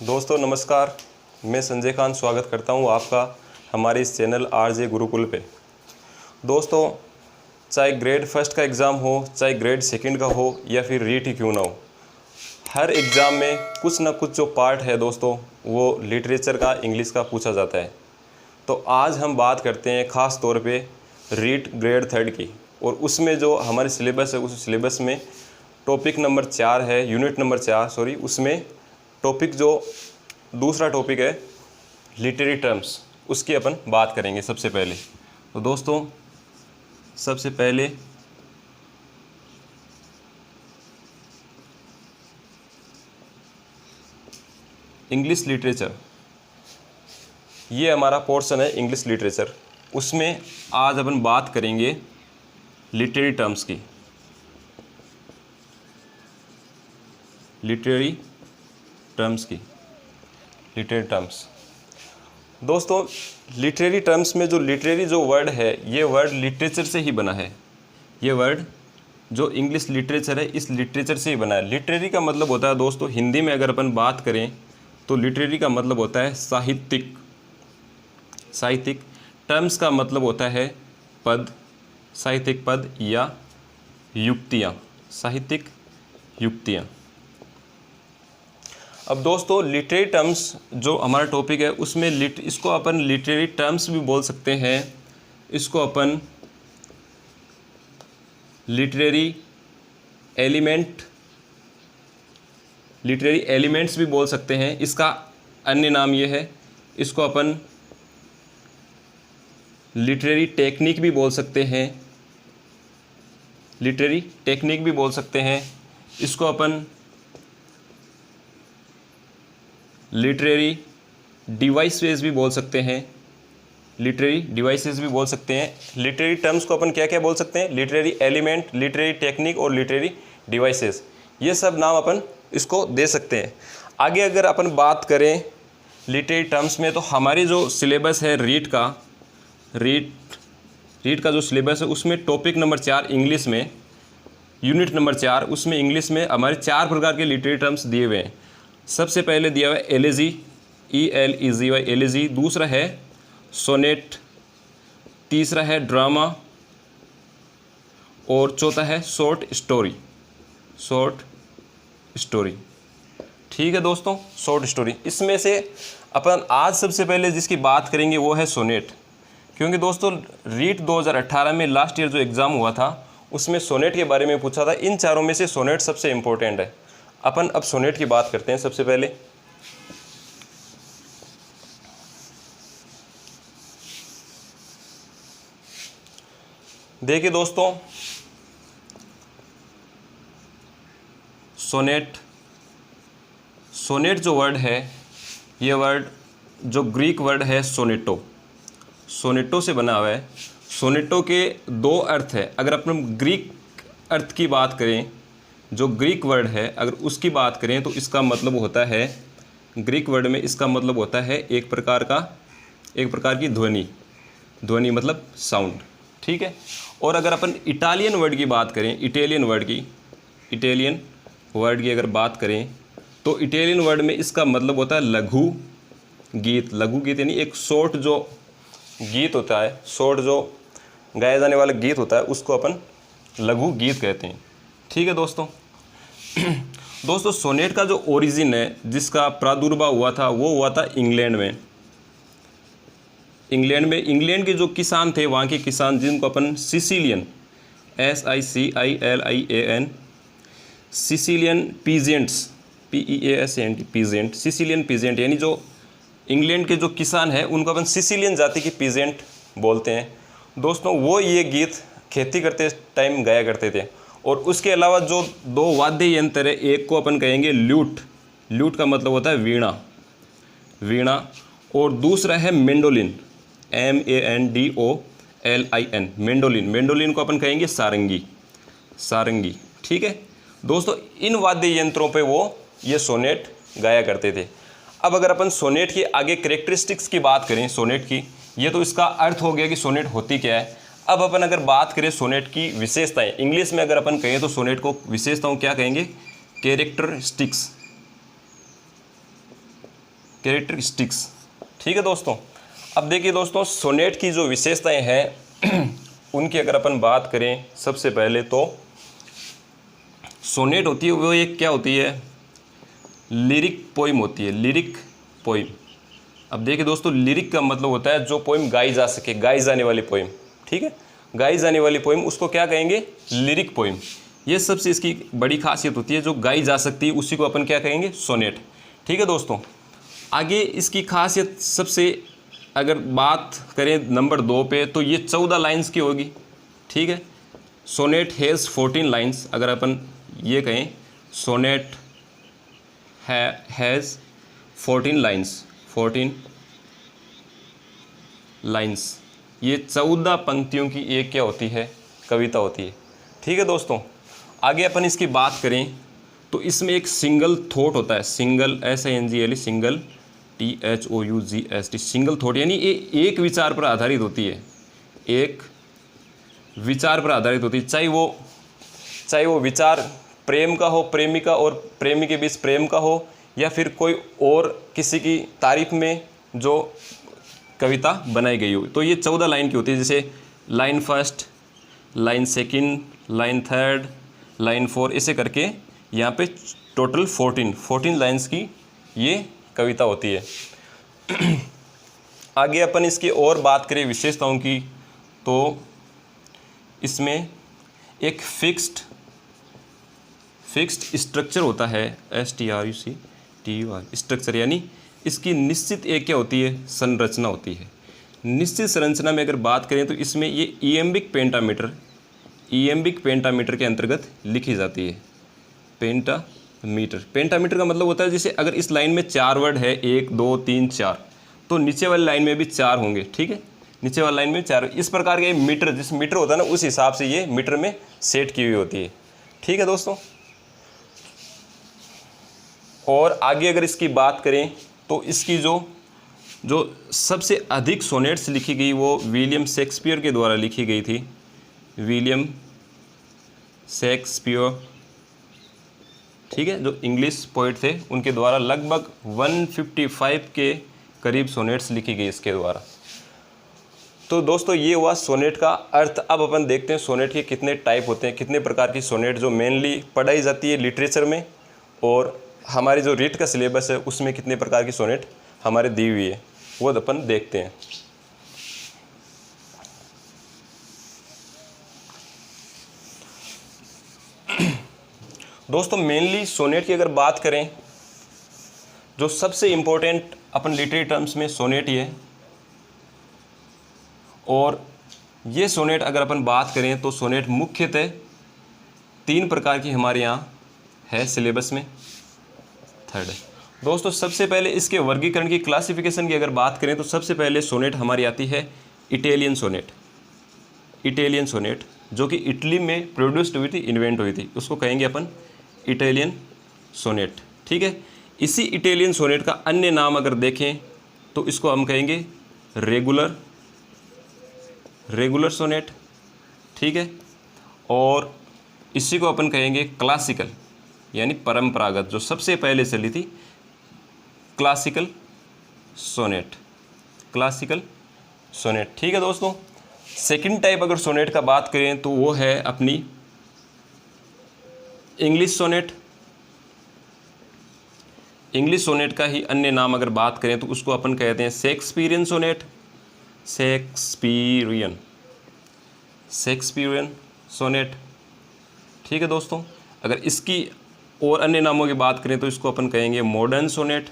दोस्तों नमस्कार, मैं संजय खान स्वागत करता हूं आपका हमारे इस चैनल आरजे गुरुकुल पे। दोस्तों, चाहे ग्रेड फर्स्ट का एग्ज़ाम हो, चाहे ग्रेड सेकंड का हो या फिर रीट ही क्यों ना हो, हर एग्ज़ाम में कुछ ना कुछ जो पार्ट है दोस्तों वो लिटरेचर का, इंग्लिश का पूछा जाता है। तो आज हम बात करते हैं ख़ास तौर पे रीट ग्रेड थर्ड की, और उसमें जो हमारे सिलेबस है उस सिलेबस में टॉपिक नंबर 4 है, यूनिट नंबर 4 सॉरी, उसमें टॉपिक जो दूसरा टॉपिक है लिटरेरी टर्म्स, उसकी अपन बात करेंगे सबसे पहले। तो दोस्तों सबसे पहले इंग्लिश लिटरेचर, ये हमारा पोर्शन है इंग्लिश लिटरेचर। उसमें आज अपन बात करेंगे लिटरेरी टर्म्स की। लिटरेरी टर्म्स दोस्तों, लिटरेरी टर्म्स में जो लिटरेरी जो वर्ड है, ये वर्ड लिटरेचर से ही बना है। ये वर्ड जो इंग्लिश लिटरेचर है, इस लिटरेचर से ही बना है। लिटरेरी का मतलब होता है दोस्तों, हिंदी में अगर अपन बात करें तो लिटरेरी का मतलब होता है साहित्यिक। टर्म्स का मतलब होता है पद, साहित्यिक पद या युक्तियाँ, साहित्यिक युक्तियाँ। अब दोस्तों लिटरेरी टर्म्स जो हमारा टॉपिक है उसमें इसको अपन लिटरेरी टर्म्स भी बोल सकते हैं, इसको अपन लिटरेरी एलिमेंट्स भी बोल सकते हैं। इसका अन्य नाम ये है, इसको अपन लिटरेरी टेक्निक भी बोल सकते हैं, इसको अपन लिटरेरी डिवाइसेस भी बोल सकते हैं, लिटरेरी टर्म्स को अपन क्या क्या बोल सकते हैं? लिटरेरी एलिमेंट, लिटरेरी टेक्निक और लिटरेरी डिवाइसेस, ये सब नाम अपन इसको दे सकते हैं। आगे अगर अपन बात करें लिटरेरी टर्म्स में, तो हमारी जो सिलेबस है रीट का जो सिलेबस है उसमें टॉपिक नंबर 4 इंग्लिश में, यूनिट नंबर 4 उसमें इंग्लिश में हमारे 4 प्रकार के लिटरेरी टर्म्स दिए हुए हैं। सबसे पहले दिया हुआ है एलेजी, ELEGY एलेजी, दूसरा है सोनेट, तीसरा है ड्रामा और चौथा है शॉर्ट स्टोरी। ठीक है दोस्तों, शॉर्ट स्टोरी। इसमें से अपन आज सबसे पहले जिसकी बात करेंगे वो है सोनेट, क्योंकि दोस्तों रीट 2018 में लास्ट ईयर जो एग्ज़ाम हुआ था उसमें सोनेट के बारे में पूछा था। इन चारों में से सोनेट सबसे इम्पोर्टेंट है। अपन अब सोनेट की बात करते हैं। सबसे पहले देखिए दोस्तों, सोनेट जो वर्ड है, ये वर्ड जो ग्रीक वर्ड है सोनेटो से बना हुआ है। सोनेटो के 2 अर्थ है। अगर अपन ग्रीक अर्थ की बात करें, जो ग्रीक वर्ड है अगर उसकी बात करें तो इसका मतलब होता है, ग्रीक वर्ड में इसका मतलब होता है एक प्रकार की ध्वनि मतलब साउंड। ठीक है। और अगर अपन इटालियन वर्ड की बात करें, इटालियन वर्ड की अगर बात करें तो इटालियन वर्ड में इसका मतलब होता है लघु गीत यानी एक शॉर्ट जो गीत होता है, शॉर्ट जो गाया जाने वाला गीत होता है, उसको अपन लघु गीत कहते हैं। ठीक है दोस्तों। दोस्तों सोनेट का जो ओरिजिन है, जिसका प्रादुर्भाव हुआ था, वो हुआ था इंग्लैंड में। इंग्लैंड के जो किसान थे, वहाँ के किसान जिनको अपन Sicilian SICILIAN Sicilian peasants PEASENT Sicilian peasant, यानी जो इंग्लैंड के जो किसान हैं उनको अपन सिसिलियन जाति की पीजेंट बोलते हैं। दोस्तों वो ये गीत खेती करते टाइम गाया करते थे। और उसके अलावा जो 2 वाद्य यंत्र है, एक को अपन कहेंगे ल्यूट का मतलब होता है वीणा, और दूसरा है मेंडोलिन, MANDOLIN मेंडोलिन को अपन कहेंगे सारंगी। ठीक है दोस्तों, इन वाद्य यंत्रों पे वो ये सोनेट गाया करते थे। अब अगर अपन सोनेट की आगे कैरेक्टरिस्टिक्स की बात करें, सोनेट की, ये तो इसका अर्थ हो गया कि सोनेट होती क्या है। अब अपन अगर बात करें सोनेट की विशेषताएं, इंग्लिश में अगर अपन कहें तो सोनेट को विशेषताओं क्या कहेंगे? कैरेक्टरिस्टिक्स। कैरेक्टरिस्टिक्स। ठीक है दोस्तों। अब देखिए दोस्तों, सोनेट की जो विशेषताएं हैं उनकी अगर अपन बात करें, सबसे पहले तो सोनेट होती है वो एक क्या होती है, लिरिक पोइम होती है, लिरिक पोइम। अब देखिए दोस्तों, लिरिक का मतलब होता है जो पोइम गाई जा सके, गाई जाने वाली पोइम। ठीक है, गाई जाने वाली पोइम उसको क्या कहेंगे, लिरिक पोइम। ये सबसे इसकी बड़ी खासियत होती है, जो गाई जा सकती है उसी को अपन क्या कहेंगे, सोनेट। ठीक है दोस्तों। आगे इसकी खासियत सबसे अगर बात करें नंबर 2 पे, तो ये 14 लाइन्स की होगी। ठीक है, सोनेट हैज़ 14 लाइन्स। अगर अपन ये कहें सोनेट हैज़ 14 लाइन्स, 14 लाइन्स, ये 14 पंक्तियों की एक क्या होती है, कविता होती है। ठीक है दोस्तों। आगे अपन इसकी बात करें तो इसमें एक सिंगल थॉट होता है, single SINGL, single THOUGHT, single thought, यानी ये एक विचार पर आधारित होती है, एक विचार पर आधारित होती है। चाहे वो विचार प्रेम का हो, प्रेमिका और प्रेमी के बीच प्रेम का हो, या फिर कोई और किसी की तारीफ में जो कविता बनाई गई हो। तो ये 14 लाइन की होती है, जैसे line first, line second, line third, line 4, ऐसे करके यहाँ पे टोटल 14 लाइन्स की ये कविता होती है। आगे अपन इसकी और बात करें विशेषताओं की, तो इसमें एक फिक्स्ड स्ट्रक्चर होता है, STRUCTUR, स्ट्रक्चर, यानी इसकी निश्चित एक क्या होती है, संरचना होती है। निश्चित संरचना में अगर बात करें तो इसमें ये इएम्बिक पेंटामीटर के अंतर्गत लिखी जाती है। पेंटामीटर का मतलब होता है, जैसे अगर इस लाइन में 4 वर्ड है, 1 2 3 4, तो नीचे वाली लाइन में भी 4 होंगे। ठीक है, नीचे वाली लाइन में 4, इस प्रकार के मीटर, जिस मीटर होता है ना, उस हिसाब से ये मीटर में सेट की हुई होती है। ठीक है दोस्तों। और आगे अगर इसकी बात करें तो इसकी जो सबसे अधिक सोनेट्स लिखी गई वो विलियम शेक्सपियर के द्वारा लिखी गई थी, विलियम शेक्सपियर। ठीक है, जो इंग्लिश पोइट थे, उनके द्वारा लगभग 155 के करीब सोनेट्स लिखी गई इसके द्वारा। तो दोस्तों ये हुआ सोनेट का अर्थ। अब अपन देखते हैं सोनेट के कितने टाइप होते हैं, कितने प्रकार की सोनेट जो मेनली पढ़ाई जाती है लिटरेचर में, और हमारी जो रीट का सिलेबस है उसमें कितने प्रकार की सोनेट हमारे दी हुई है, वो अपन देखते हैं। दोस्तों मेनली सोनेट की अगर बात करें, जो सबसे इम्पोर्टेंट अपन लिटरेरी टर्म्स में सोनेट ही है। और ये सोनेट अगर अपन बात करें तो सोनेट मुख्यतः 3 प्रकार की हमारे यहाँ है सिलेबस में, थर्ड है। दोस्तों सबसे पहले इसके वर्गीकरण की, क्लासिफिकेशन की अगर बात करें तो सबसे पहले सोनेट हमारी आती है इटालियन सोनेट। इटालियन सोनेट जो कि इटली में प्रोड्यूस्ड हुई थी, इन्वेंट हुई थी, उसको कहेंगे अपन इटालियन सोनेट। ठीक है, इसी इटालियन सोनेट का अन्य नाम अगर देखें तो इसको हम कहेंगे रेगुलर सोनेट। ठीक है, और इसी को अपन कहेंगे क्लासिकल, यानी परंपरागत, जो सबसे पहले चली थी, क्लासिकल सोनेट। ठीक है दोस्तों। सेकंड टाइप अगर सोनेट का बात करें तो वो है अपनी इंग्लिश सोनेट। इंग्लिश सोनेट का ही अन्य नाम अगर बात करें तो उसको अपन कहते हैं शेक्सपियरियन सोनेट। Shakespearean sonnet. ठीक है दोस्तों। अगर इसकी और अन्य नामों की बात करें तो इसको अपन कहेंगे modern sonnet,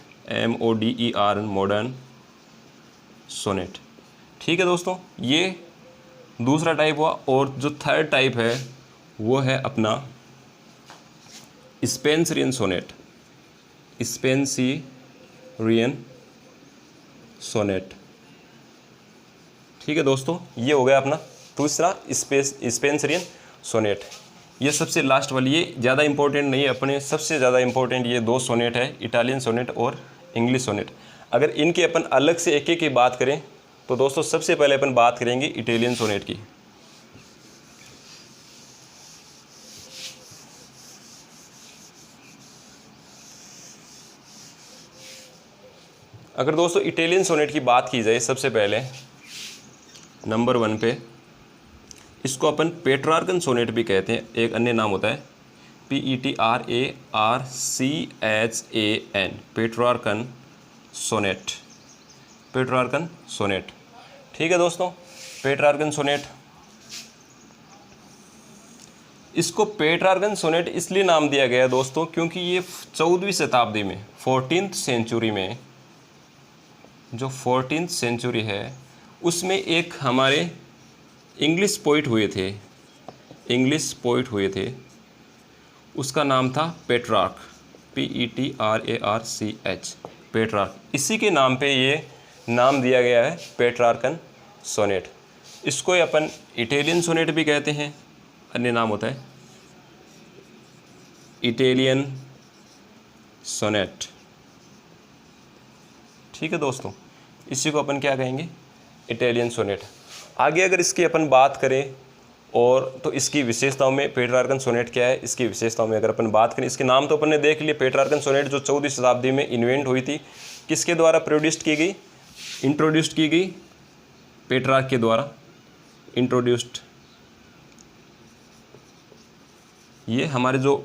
MODERN, modern sonnet. ठीक है दोस्तों, ये दूसरा टाइप हुआ। और जो थर्ड टाइप है वो है अपना स्पेंसरियन सोनेट। ठीक है दोस्तों, ये हो गया अपना दूसरा स्पेंसरियन सोनेट। ये सबसे लास्ट वाली, ये ज़्यादा इंपॉर्टेंट नहीं है अपने, सबसे ज़्यादा इंपॉर्टेंट ये 2 सोनेट है, इटालियन सोनेट और इंग्लिश सोनेट। अगर इनकी अपन अलग से एक एक की बात करें तो दोस्तों सबसे पहले अपन बात करेंगे इटालियन सोनेट की। अगर दोस्तों इटालियन सोनेट की बात की जाए, सबसे पहले नंबर 1 पे इसको अपन पेट्रार्कन सोनेट भी कहते हैं, एक अन्य नाम होता है PETRARCHAN, Petrarchan sonnet, Petrarchan sonnet. ठीक है दोस्तों, पेट्रार्कन सोनेट, इसको पेट्रार्कन सोनेट इसलिए नाम दिया गया दोस्तों क्योंकि ये 14वीं शताब्दी में, 14th सेंचुरी में, जो 14th सेंचुरी है उसमें एक हमारे इंग्लिश पोइट हुए थे, इंग्लिश पोइट हुए थे, उसका नाम था पेट्रार्क, PETRARCH, पेट्रार्क। इसी के नाम पे ये नाम दिया गया है पेट्रार्कन सोनेट। इसको अपन इटालियन सोनेट भी कहते हैं, अन्य नाम होता है इटालियन सोनेट। ठीक है दोस्तों, इसी को अपन क्या कहेंगे, इटालियन सोनेट। आगे अगर इसकी अपन बात करें और तो इसकी विशेषताओं में पेट्रार्कन सोनेट क्या है, इसकी विशेषताओं में अगर अपन बात करें, इसके नाम तो अपन ने देख लिए, पेट्रार्कन सोनेट जो 14वीं शताब्दी में इन्वेंट हुई थी, किसके द्वारा प्रोड्यूस्ड की गई, इंट्रोड्यूस्ड की गई, पेट्रार्क के द्वारा इंट्रोड्यूस्ड। ये हमारे जो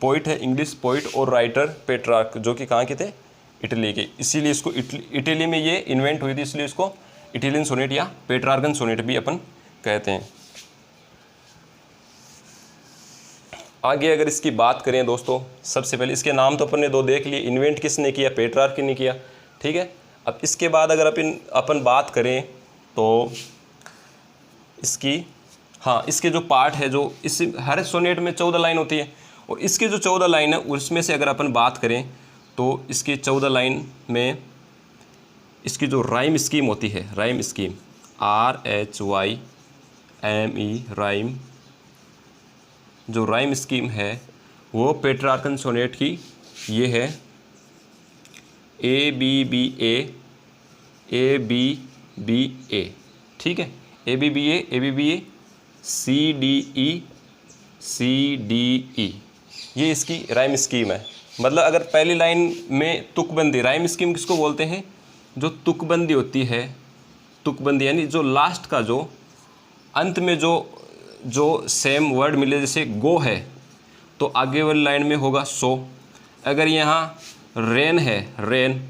पोइट है, इंग्लिश पोइट और राइटर पेट्रार्क, जो कि कहाँ के थे, इटली के, इसीलिए इसको इटली में ये इन्वेंट हुई थी, इसलिए इसको इटालियन सोनेट या पेट्रार्कन सोनेट भी अपन कहते हैं। आगे अगर इसकी बात करें दोस्तों, सबसे पहले इसके नाम तो अपन ने दो देख लिए, इन्वेंट किसने किया, पेट्रार्क ने किया। ठीक है, अब इसके बाद अगर अपन बात करें तो इसकी, हाँ, इसके जो पार्ट है, जो इस हर सोनेट में 14 लाइन होती है, और इसके जो 14 लाइन है उसमें से अगर अपन बात करें तो इसकी 14 लाइन में इसकी जो राइम स्कीम होती है, राइम स्कीम, RHYME, राइम, जो राइम स्कीम है वो पेट्रार्कन सोनेट की ये है ABBA, ABBA। ठीक है, ABBA, CDE, ये इसकी राइम स्कीम है। मतलब अगर पहली लाइन में तुकबंदी, राइम स्कीम किसको बोलते हैं, जो तुकबंदी होती है, तुकबंदी यानी जो लास्ट का, जो अंत में जो सेम वर्ड मिले, जैसे गो है तो आगे वाली लाइन में होगा सो, अगर यहाँ रेन है, रेन,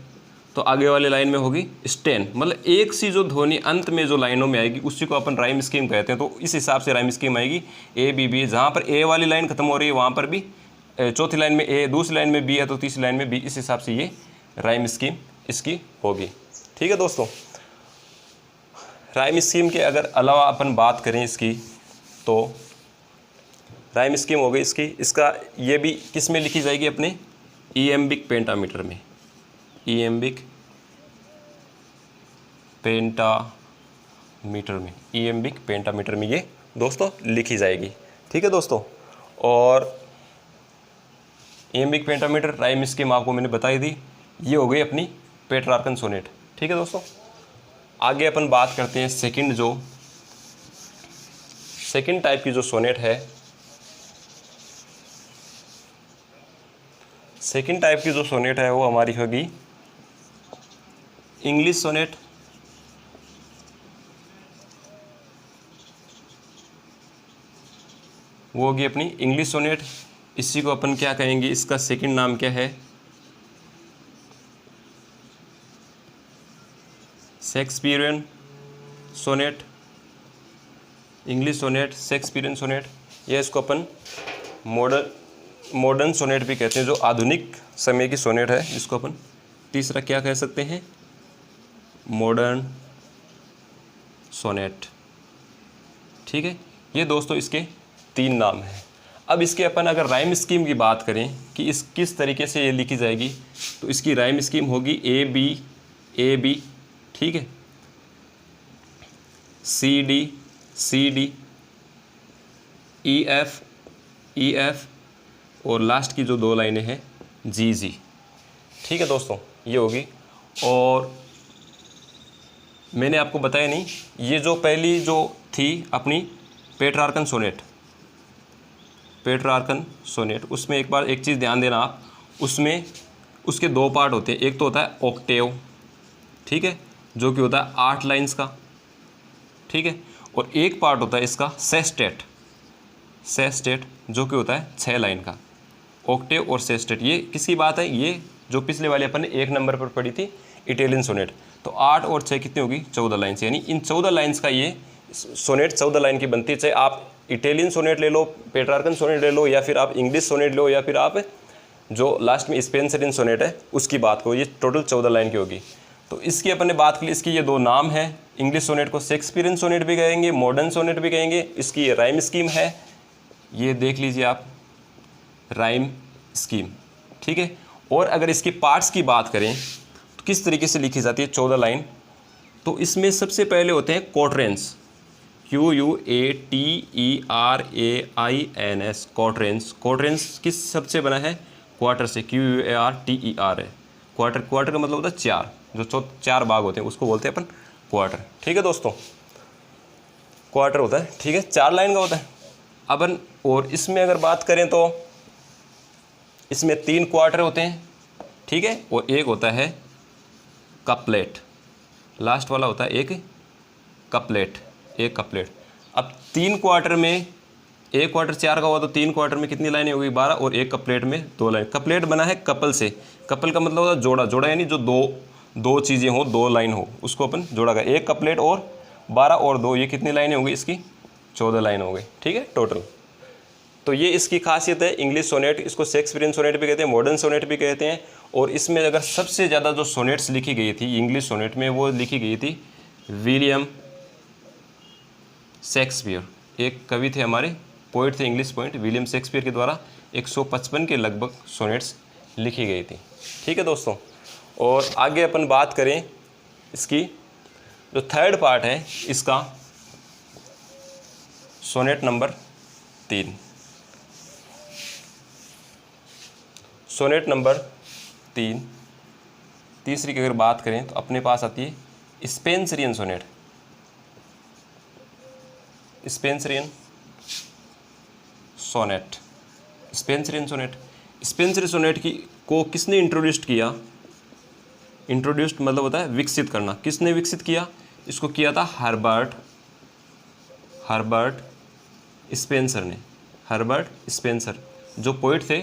तो आगे वाली लाइन में होगी स्टेन। मतलब एक सी जो ध्वनि अंत में जो लाइनों में आएगी उसी को अपन राइम स्कीम कहते हैं। तो इस हिसाब से राइम स्कीम आएगी ABB, जहाँ पर ए वाली लाइन खत्म हो रही है वहाँ पर भी चौथी लाइन में ए, दूसरी लाइन में बी है तो तीसरी लाइन में बी, इस हिसाब से ये राइम स्कीम इसकी होगी। ठीक है दोस्तों, राइम स्कीम के अगर अलावा अपन बात करें इसकी, तो राइम स्कीम हो गई इसकी, इसका ये भी किस में लिखी जाएगी, अपने इएम्बिक पेंटामीटर में, इएम्बिक पेंटामीटर में, इएम्बिक पेंटामीटर में ये दोस्तों लिखी जाएगी। ठीक है दोस्तों, और इएम्बिक पेंटामीटर राइम स्कीम आपको मैंने बताई दी, ये हो गई अपनी पेट्रार्कन सोनेट। ठीक है दोस्तों, आगे अपन बात करते हैं सेकंड टाइप की जो सोनेट है, सेकंड टाइप की जो सोनेट है वो हमारी होगी इंग्लिश सोनेट। वो होगी अपनी इंग्लिश सोनेट। इसी को अपन क्या कहेंगे, इसका सेकंड नाम क्या है, Shakespearean sonnet, English sonnet, Shakespearean sonnet, या इसको अपन मॉडर्न सोनेट भी कहते हैं, जो आधुनिक समय की सोनेट है, जिसको अपन तीसरा क्या कह सकते हैं, मॉडर्न सोनेट। ठीक है, ये दोस्तों इसके 3 नाम हैं। अब इसके अपन अगर राइम स्कीम की बात करें कि इस किस तरीके से ये लिखी जाएगी, तो इसकी राइम स्कीम होगी AB, ठीक है, CD, EF, और लास्ट की जो 2 लाइनें हैं GG। ठीक है दोस्तों, ये होगी। और मैंने आपको बताया नहीं, ये जो पहली जो थी अपनी पेट्रार्कन सोनेट, उसमें एक चीज़ ध्यान देना आप, उसमें उसके 2 पार्ट होते हैं। एक तो होता है ऑक्टेव, ठीक है, जो कि होता है 8 लाइन्स का, ठीक है। और एक पार्ट होता है इसका सेस्टेट, जो कि होता है 6 लाइन का। ऑक्टेव और सेस्टेट, ये किसकी बात है, ये जो पिछले वाले अपन ने 1 नंबर पर पढ़ी थी इटालियन सोनेट। तो 8 और 6 कितनी होगी, 14 लाइन्स, यानी इन 14 लाइन्स का ये सोनेट 14 लाइन की बनती है। चाहे आप इटालियन सोनेट ले लो, पेट्रार्कन सोनेट ले लो, या फिर आप इंग्लिश सोनेट लो, या फिर आप जो लास्ट में स्पेंसरियन सोनेट है उसकी बात करो, ये टोटल 14 लाइन की होगी। तो इसकी अपन ने बात की, इसकी ये 2 नाम है। इंग्लिश सोनेट को शेक्सपियरियन सोनेट भी कहेंगे, मॉडर्न सोनेट भी कहेंगे। इसकी ये राइम स्कीम है, ये देख लीजिए आप, राइम स्कीम, ठीक है। और अगर इसके पार्ट्स की बात करें तो किस तरीके से लिखी जाती है 14 लाइन, तो इसमें सबसे पहले होते हैं क्वाड्रेंट्स, QUATERAINS, क्वाड्रेंट्स किस शब्द से बना है, क्वार्टर से, QUARTER है। क्वार्टर का मतलब होता है 4, जो 4 भाग होते हैं उसको बोलते हैं अपन क्वार्टर, ठीक है दोस्तों, क्वार्टर होता है, ठीक है, 4 लाइन का होता है अपन। और इसमें अगर बात करें तो इसमें 3 क्वार्टर होते हैं, ठीक है, और एक होता है कपलेट, लास्ट वाला होता है एक कपलेट। अब 3 क्वार्टर में, एक क्वार्टर 4 का हुआ तो 3 क्वार्टर में कितनी लाइनें होगी, 12, और एक कपलेट में 2 लाइन। कपलेट बना है कपल से, कपल का मतलब होता है जोड़ा, यानी जो दो चीज़ें हो, 2 लाइन हो, उसको अपन जोड़ा गया। एक कपलेट और 12 और 2, ये कितनी लाइनें होंगी, इसकी 14 लाइन हो गई, ठीक है टोटल। तो ये इसकी खासियत है इंग्लिश सोनेट, इसको शेक्सपियरियन सोनेट भी कहते हैं, मॉडर्न सोनेट भी कहते हैं। और इसमें अगर सबसे ज़्यादा जो सोनेट्स लिखी गई थी इंग्लिश सोनेट में, वो लिखी गई थी विलियम शेक्सपियर, एक कवि थे हमारे, पोइट थे, इंग्लिश पोइट, विलियम शेक्सपियर के द्वारा 155 के लगभग सोनेट्स लिखी गई थी, ठीक है दोस्तों। और आगे अपन बात करें इसकी जो थर्ड पार्ट है इसका, सोनेट नंबर 3। सोनेट नंबर 3, तीसरी की अगर बात करें तो अपने पास आती है Spenserian sonnet. Spenserian sonnet, Spenserian sonnet की को किसने इंट्रोड्यूस्ड किया, इंट्रोड्यूस्ड मतलब होता है विकसित करना, किसने विकसित किया, इसको किया था हर्बर्ट स्पेंसर ने। हर्बर्ट स्पेंसर जो पोइट थे,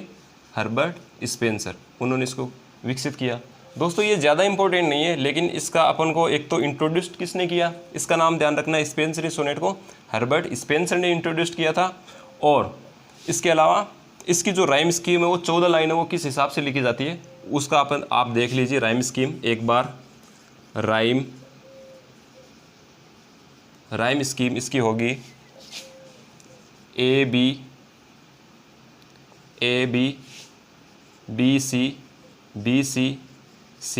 हर्बर्ट स्पेंसर, उन्होंने इसको विकसित किया। दोस्तों ये ज़्यादा इंपॉर्टेंट नहीं है, लेकिन इसका अपन को एक तो इंट्रोड्यूस्ड किसने किया, इसका नाम ध्यान रखना है, स्पेंसरी सोनेट को हर्बर्ट स्पेंसर ने इंट्रोड्यूस्ड किया था। और इसके अलावा इसकी जो राइम स्कीम है वो 14 लाइन है, वो किस हिसाब से लिखी जाती है उसका अपन आप देख लीजिए राइम स्कीम एक बार। राइम स्कीम इसकी होगी A B B C C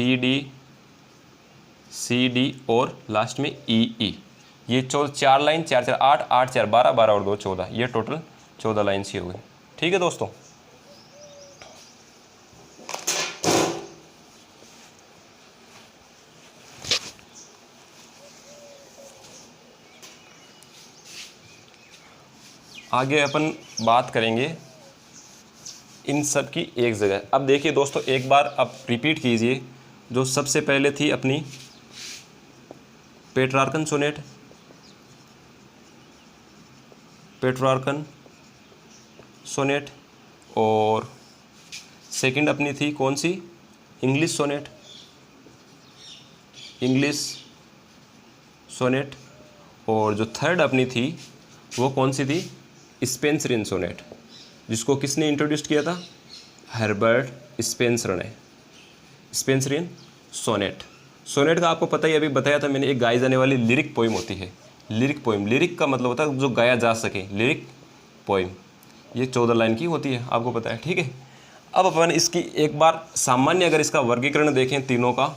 D और लास्ट में E। ये 4 लाइन, 4 4 8 8 4 12 12 और 2 14, ये टोटल 14 लाइन्स ही हो गई, ठीक है दोस्तों। आगे अपन बात करेंगे इन सब की एक जगह। अब देखिए दोस्तों, एक बार अब रिपीट कीजिए, जो सबसे पहले थी अपनी पेट्रार्कन सोनेट, और सेकंड अपनी थी कौन सी, इंग्लिश सोनेट, और जो थर्ड अपनी थी वो कौन सी थी, स्पेंसरियन सोनेट, जिसको किसने इंट्रोड्यूस किया था, हर्बर्ट स्पेंसर ने। स्पेंसरियन सोनेट का आपको पता ही, अभी बताया था मैंने, एक गाई जाने वाली लिरिक पोइम होती है। लिरिक का मतलब होता है जो गाया जा सके, लिरिक पोइम, ये 14 लाइन की होती है, आपको पता है, ठीक है। अब अपन इसकी एक बार सामान्य अगर इसका वर्गीकरण देखें, तीनों का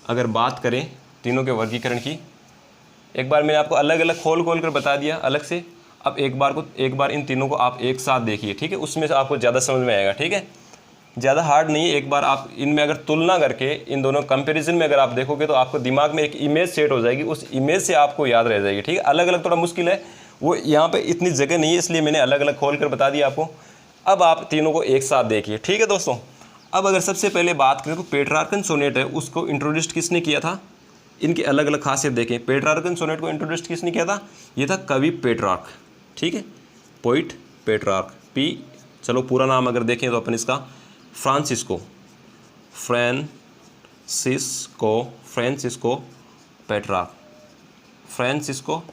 अगर बात करें, तीनों के वर्गीकरण की, एक बार मैंने आपको अलग अलग खोल कर बता दिया अलग से। अब एक बार इन तीनों को आप एक साथ देखिए, ठीक है, उसमें से आपको ज़्यादा समझ में आएगा, ठीक है, ज़्यादा हार्ड नहीं है। एक बार आप इनमें अगर तुलना करके इन दोनों कंपैरिजन में अगर आप देखोगे तो आपको दिमाग में एक इमेज सेट हो जाएगी, उस इमेज से आपको याद रह जाएगी, ठीक है। अलग अलग थोड़ा मुश्किल है, वो यहाँ पे इतनी जगह नहीं है, इसलिए मैंने अलग अलग खोल कर बता दिया आपको। अब आप तीनों को एक साथ देखिए, ठीक है दोस्तों। अब अगर सबसे पहले बात करें तो पेट्रार्कन सोनेट है उसको इंट्रोड्यूस किसने किया था, इनकी अलग अलग खासियत देखें। पेट्रार्कन सोनेट को इंट्रोड्यूस किसने किया था, ये था कवि पेट्रार्क, ठीक है, पोइट पेट्रार्क। चलो पूरा नाम अगर देखें तो अपन इसका फ्रांसिस्को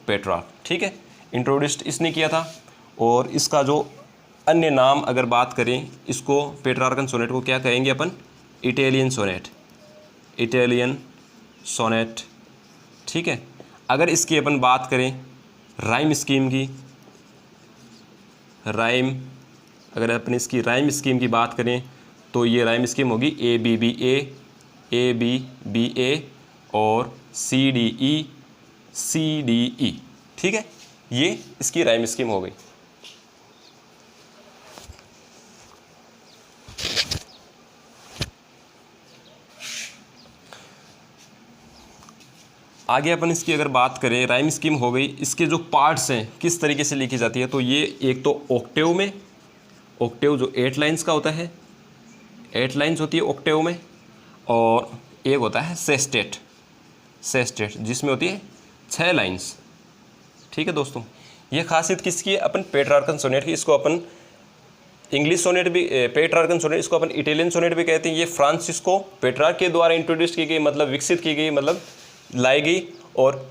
पेट्रार्क, ठीक है, इंट्रोड्यूस्ड इसने किया था। और इसका जो अन्य नाम अगर बात करें, इसको पेट्रार्कन सोनेट को क्या कहेंगे अपन, इटालियन सोनेट, ठीक है। अगर इसकी अपन बात करें राइम स्कीम की, अगर अपन इसकी राइम स्कीम की बात करें तो ये राइम स्कीम होगी ABBA और CDE, ठीक है, ये इसकी राइम स्कीम हो गई। आगे अपन इसकी अगर बात करें, राइम स्कीम हो गई, इसके जो पार्ट्स हैं किस तरीके से लिखी जाती है, तो ये एक तो ऑक्टेव में, ऑक्टेव जो 8 लाइन्स का होता है, 8 लाइन्स होती है ऑक्टेव में, और एक होता है सेस्टेट जिसमें होती है 6 लाइन्स, ठीक है दोस्तों। ये खासियत किसकी है, अपन पेट्रार्कन सोनेट की। इसको अपन इंग्लिश सोनेट भी, पेट्रार्कन सोनेट, इसको अपन इटालियन सोनेट भी कहते हैं। ये फ्रांसिस्को पेट्रार्क के द्वारा इंट्रोड्यूस की गई, मतलब विकसित की गई, मतलब लाई गई। और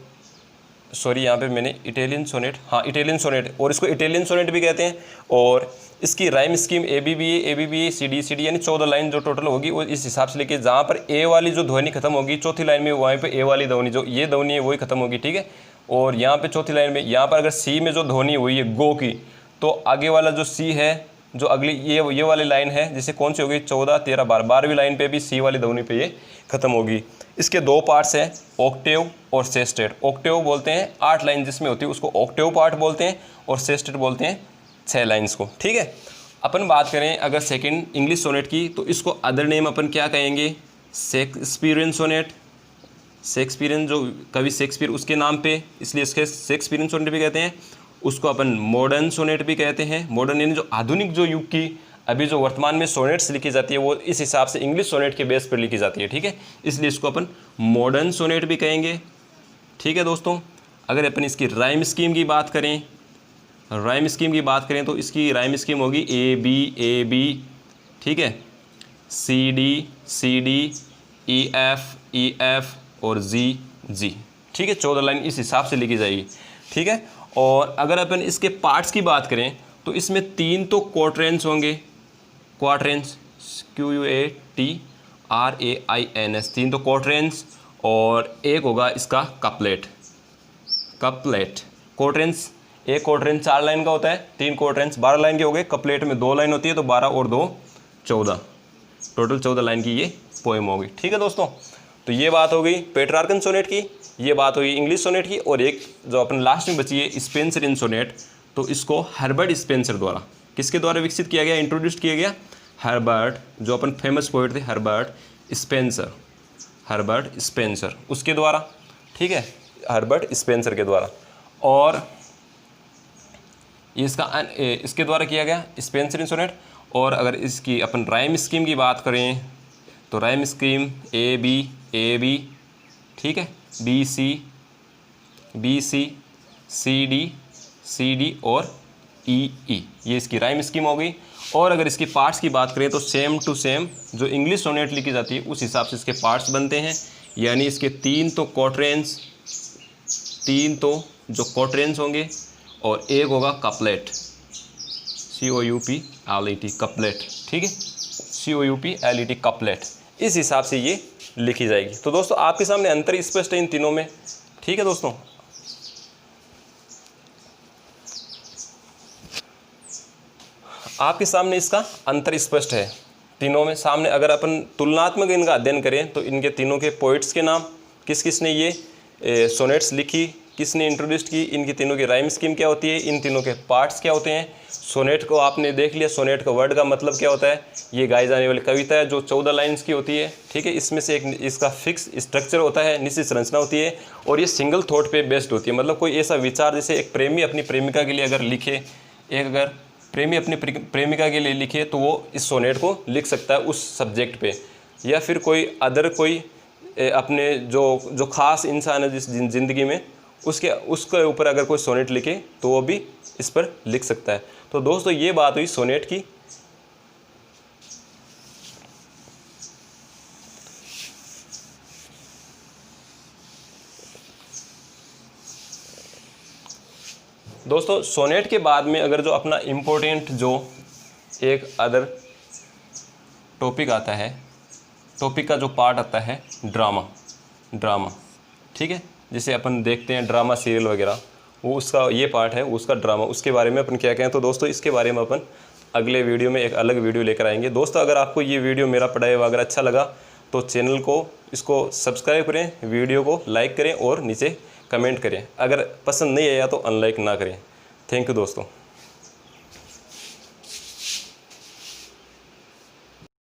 सॉरी यहाँ पे मैंने इटालियन सोनेट, हाँ इटालियन सोनेट, और इसको इटालियन सोनेट भी कहते हैं। और इसकी राइम स्कीम ABBA CD यानी 14 लाइन जो टोटल होगी वो इस हिसाब से लेके, जहाँ पर ए वाली जो ध्वनि खत्म होगी चौथी लाइन में, वहीं पे ए वाली ध्वनि जो ये ध्वनि है वही खत्म होगी, ठीक है। और यहाँ पे चौथी लाइन में, यहाँ पर अगर सी में जो ध्वनि हुई है गो की, तो आगे वाला जो सी है, जो अगली ये वाली लाइन है, जिसे कौन सी होगी 14, 13, 12वीं लाइन पे भी सी वाली ध्वनि पे ये खत्म होगी। इसके 2 पार्ट्स हैं, ऑक्टेव और सेस्टेट। ऑक्टेव बोलते हैं 8 लाइन जिसमें होती है उसको ऑक्टेव पार्ट बोलते हैं, और सेस्टेट बोलते हैं 6 लाइन्स को, ठीक है। अपन बात करें अगर सेकंड इंग्लिश सोनेट की, तो इसको अदर नेम अपन क्या कहेंगे, शेक्सपियरियन सोनेट। शेक्सपियरियन जो कवि शेक्सपियर उसके नाम पे, इसलिए इसके शेक्सपियरियन सोनेट भी कहते हैं। उसको अपन मॉडर्न सोनेट भी कहते हैं। मॉडर्न यानी जो आधुनिक, जो युग की अभी जो वर्तमान में सोनेट्स लिखी जाती है वो इस हिसाब से इंग्लिश सोनेट के बेस पर लिखी जाती है, ठीक है, इसलिए इसको अपन मॉडर्न सोनेट भी कहेंगे, ठीक है दोस्तों। अगर अपन इसकी राइम स्कीम की बात करें, तो इसकी राइम स्कीम होगी ABAB, ठीक है, CD EF और G, ठीक है, 14 लाइन इस हिसाब से लिखी जाएगी, ठीक है। और अगर अपन इसके पार्ट्स की बात करें तो इसमें 3 तो क्वार्ट्रेंस होंगे, क्वार्ट्रेंस QUATRAINS, 3 तो क्वार्ट्रेंस, और एक होगा इसका कपलेट। क्वार्ट्रेंस, एक क्वार्ट्रेंस 4 लाइन का होता है, 3 क्वार्ट्रेंस 12 लाइन के हो गए। कपलेट में 2 लाइन होती है, तो 12 और 2 14, टोटल 14 लाइन की ये पोएम होगी, ठीक है दोस्तों। तो ये बात हो गई पेट्रार्कन सोनेट की, ये बात होगी इंग्लिश सोनेट की। और एक जो अपन लास्ट में बची है स्पेंसर सोनेट, तो इसको हर्बर्ट स्पेंसर द्वारा, किसके द्वारा विकसित किया गया, इंट्रोड्यूस किया गया, हर्बर्ट, जो अपन फेमस पोइट थे हर्बर्ट स्पेंसर उसके द्वारा, ठीक है, हर्बर्ट स्पेंसर के द्वारा। और इसके द्वारा किया गया स्पेंसर सोनेट। और अगर इसकी अपन राइम स्कीम की बात करें तो राइम स्कीम ABAB, ठीक है, BC CD और EE, ये इसकी राइम स्कीम हो गई। और अगर इसके पार्ट्स की बात करें तो सेम टू सेम जो इंग्लिश सोनेट लिखी जाती है उस हिसाब से इसके पार्ट्स बनते हैं। यानी इसके 3 तो क्वार्ट्रेंस, 3 तो जो क्वार्ट्रेंस होंगे, और एक होगा कपलेट, COUPLET कपलेट, ठीक है, COUPLET कपलेट, इस हिसाब से ये लिखी जाएगी। तो दोस्तों आपके सामने अंतर स्पष्ट है इन तीनों में, ठीक है दोस्तों। आपके सामने इसका अंतर स्पष्ट है तीनों में। सामने अगर अपन तुलनात्मक इनका अध्ययन करें तो इनके तीनों के पोइट्स के नाम, किस किस ने ये सोनेट्स लिखी, किसने इंट्रोड्यूस की, इनकी तीनों की राइम स्कीम क्या होती है, इन तीनों के पार्ट्स क्या होते हैं। सोनेट को आपने देख लिया, सोनेट का वर्ड का मतलब क्या होता है, ये गाई जाने वाली कविता है जो 14 लाइन्स की होती है, ठीक है। इसमें से एक इसका फिक्स स्ट्रक्चर होता है, निश्चित संरचना होती है, और ये सिंगल थॉट पे बेस्ड होती है। मतलब कोई ऐसा विचार, जैसे एक प्रेमी अपनी प्रेमिका के लिए अगर लिखे, एक अगर प्रेमी अपनी प्रेमिका के लिए लिखे तो वो इस सोनेट को लिख सकता है उस सब्जेक्ट पे, या फिर कोई अपने जो ख़ास इंसान है जिस ज़िंदगी में उसके ऊपर अगर कोई सोनेट लिखे तो वो भी इस पर लिख सकता है। तो दोस्तों ये बात हुई सोनेट की। दोस्तों सोनेट के बाद में अगर जो अपना इम्पोर्टेंट जो एक अदर टॉपिक आता है, टॉपिक का जो पार्ट आता है ड्रामा, ठीक है, जिसे अपन देखते हैं ड्रामा सीरियल वगैरह, वो उसका ये पार्ट है उसका ड्रामा, उसके बारे में अपन क्या कहें। तो दोस्तों इसके बारे में अपन अगले वीडियो में एक अलग वीडियो लेकर आएंगे। दोस्तों अगर आपको ये वीडियो मेरा पढ़ाई वगैरह अच्छा लगा तो चैनल को इसको सब्सक्राइब करें, वीडियो को लाइक करें और नीचे कमेंट करें। अगर पसंद नहीं आया तो अनलाइक ना करें। थैंक यू दोस्तों।